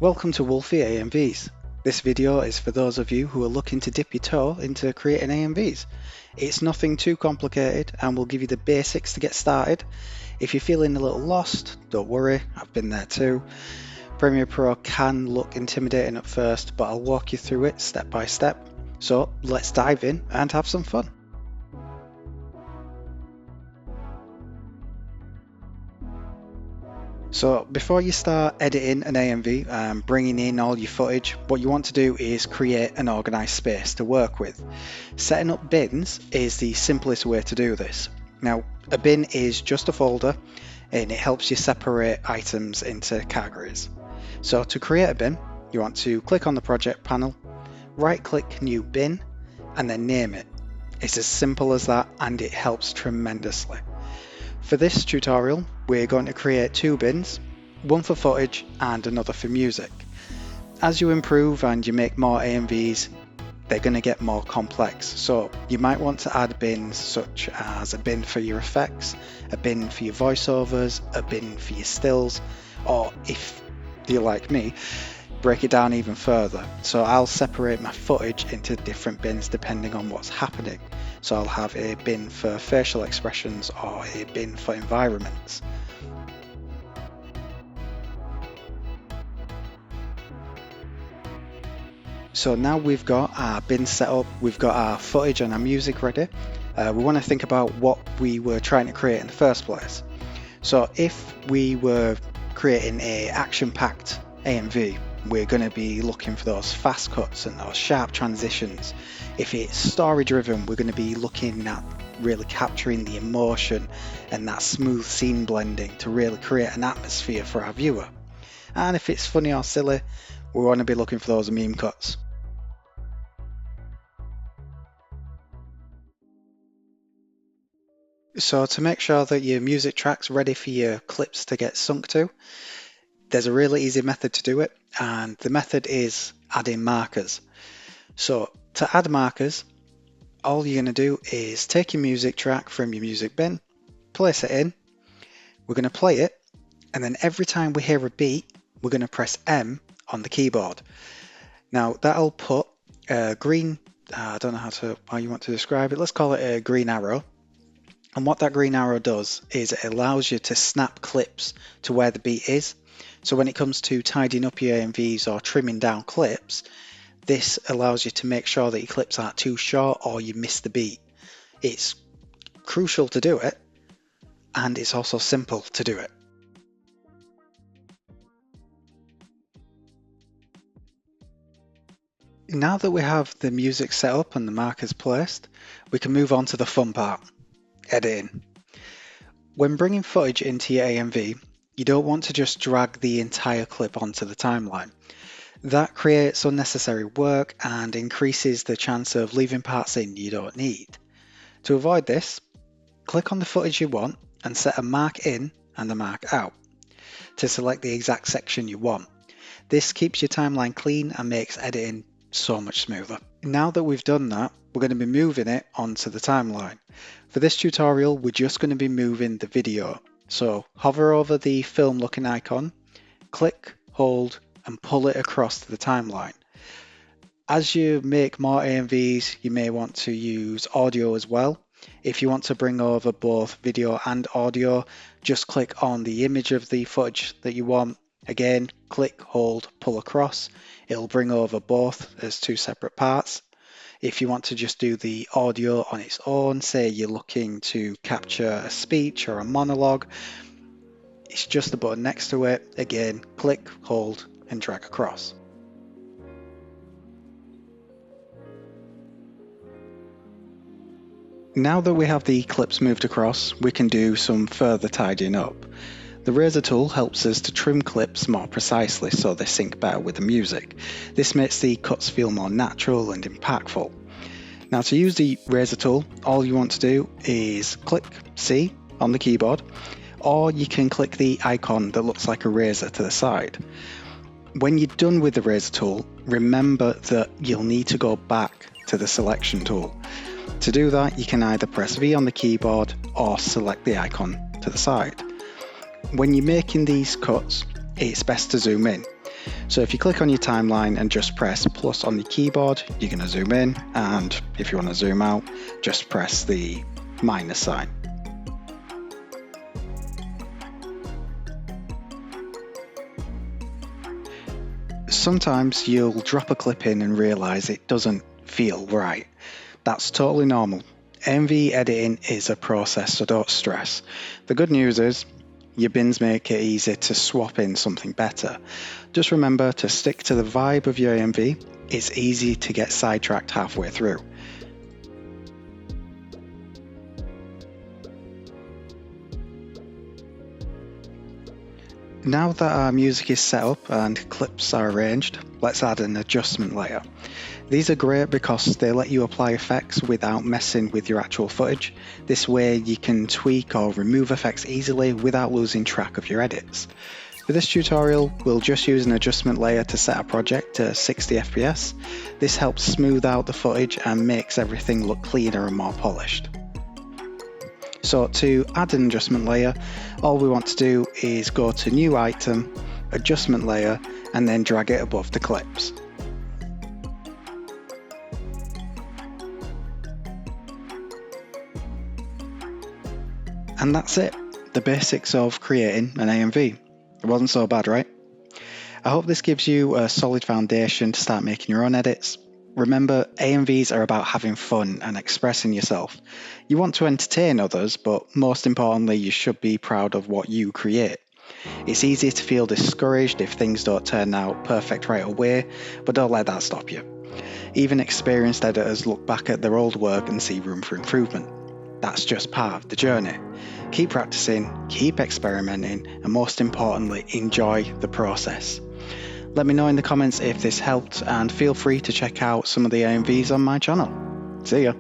Welcome to Wolfie AMVs. This video is for those of you who are looking to dip your toe into creating AMVs. It's nothing too complicated and we'll give you the basics to get started. If you're feeling a little lost, don't worry, I've been there too. Premiere Pro can look intimidating at first, but I'll walk you through it step by step. So let's dive in and have some fun. So before you start editing an AMV and bringing in all your footage, what you want to do is create an organized space to work with. Setting up bins is the simplest way to do this. Now, a bin is just a folder and it helps you separate items into categories. So to create a bin, you want to click on the project panel, right click new bin and then name it. It's as simple as that and it helps tremendously. For this tutorial, we're going to create two bins, one for footage and another for music. As you improve and you make more AMVs, they're going to get more complex. So you might want to add bins such as a bin for your effects, a bin for your voiceovers, a bin for your stills, or if you're like me, break it down even further. So I'll separate my footage into different bins depending on what's happening. So I'll have a bin for facial expressions or a bin for environments. So now we've got our bin set up, we've got our footage and our music ready. We want to think about what we were trying to create in the first place. So if we were creating an action-packed AMV, we're going to be looking for those fast cuts and those sharp transitions. If it's story driven, we're going to be looking at really capturing the emotion and that smooth scene blending to really create an atmosphere for our viewer. And if it's funny or silly, we want to be looking for those meme cuts. So to make sure that your music track's ready for your clips to get sunk to, there's a really easy method to do it, and the method is adding markers. So to add markers, all you're going to do is take your music track from your music bin, place it in, we're going to play it, and then every time we hear a beat, we're going to press M on the keyboard. Now that'll put a green, I don't know how you want to describe it, let's call it a green arrow. And what that green arrow does is it allows you to snap clips to where the beat is. So when it comes to tidying up your AMVs or trimming down clips, this allows you to make sure that your clips aren't too short or you miss the beat. It's crucial to do it, and it's also simple to do it. Now that we have the music set up and the markers placed, we can move on to the fun part, editing. When bringing footage into your AMV, you don't want to just drag the entire clip onto the timeline. That creates unnecessary work and increases the chance of leaving parts in you don't need. To avoid this, click on the footage you want and set a mark in and a mark out to select the exact section you want. This keeps your timeline clean and makes editing so much smoother. Now that we've done that, we're going to be moving it onto the timeline. For this tutorial, we're just going to be moving the video. So hover over the film looking icon, click, hold, and pull it across to the timeline. As you make more AMVs, you may want to use audio as well. If you want to bring over both video and audio, just click on the image of the footage that you want. Again, click, hold, pull across. It'll bring over both as two separate parts. If you want to just do the audio on its own, say you're looking to capture a speech or a monologue, it's just the button next to it. Again, click, hold, and drag across. Now that we have the clips moved across, we can do some further tidying up. The razor tool helps us to trim clips more precisely so they sync better with the music. This makes the cuts feel more natural and impactful. Now to use the razor tool, all you want to do is click C on the keyboard, or you can click the icon that looks like a razor to the side. When you're done with the razor tool, remember that you'll need to go back to the selection tool. To do that, you can either press V on the keyboard or select the icon to the side. When you're making these cuts, it's best to zoom in. So if you click on your timeline and just press plus on your keyboard, you're going to zoom in, and if you want to zoom out, just press the minus sign. Sometimes you'll drop a clip in and realise it doesn't feel right. That's totally normal. AMV editing is a process, so don't stress. The good news is, your bins make it easy to swap in something better. Just remember to stick to the vibe of your AMV. It's easy to get sidetracked halfway through. Now that our music is set up and clips are arranged, let's add an adjustment layer. These are great because they let you apply effects without messing with your actual footage. This way you can tweak or remove effects easily without losing track of your edits. For this tutorial, we'll just use an adjustment layer to set our project to 60 FPS. This helps smooth out the footage and makes everything look cleaner and more polished. So to add an adjustment layer, all we want to do is go to New Item, Adjustment Layer, and then drag it above the clips. And that's it, the basics of creating an AMV. It wasn't so bad, right? I hope this gives you a solid foundation to start making your own edits. Remember, AMVs are about having fun and expressing yourself. You want to entertain others, but most importantly, you should be proud of what you create. It's easy to feel discouraged if things don't turn out perfect right away, but don't let that stop you. Even experienced editors look back at their old work and see room for improvement. That's just part of the journey. Keep practicing, keep experimenting, and most importantly, enjoy the process. Let me know in the comments if this helped, and feel free to check out some of the AMVs on my channel. See ya!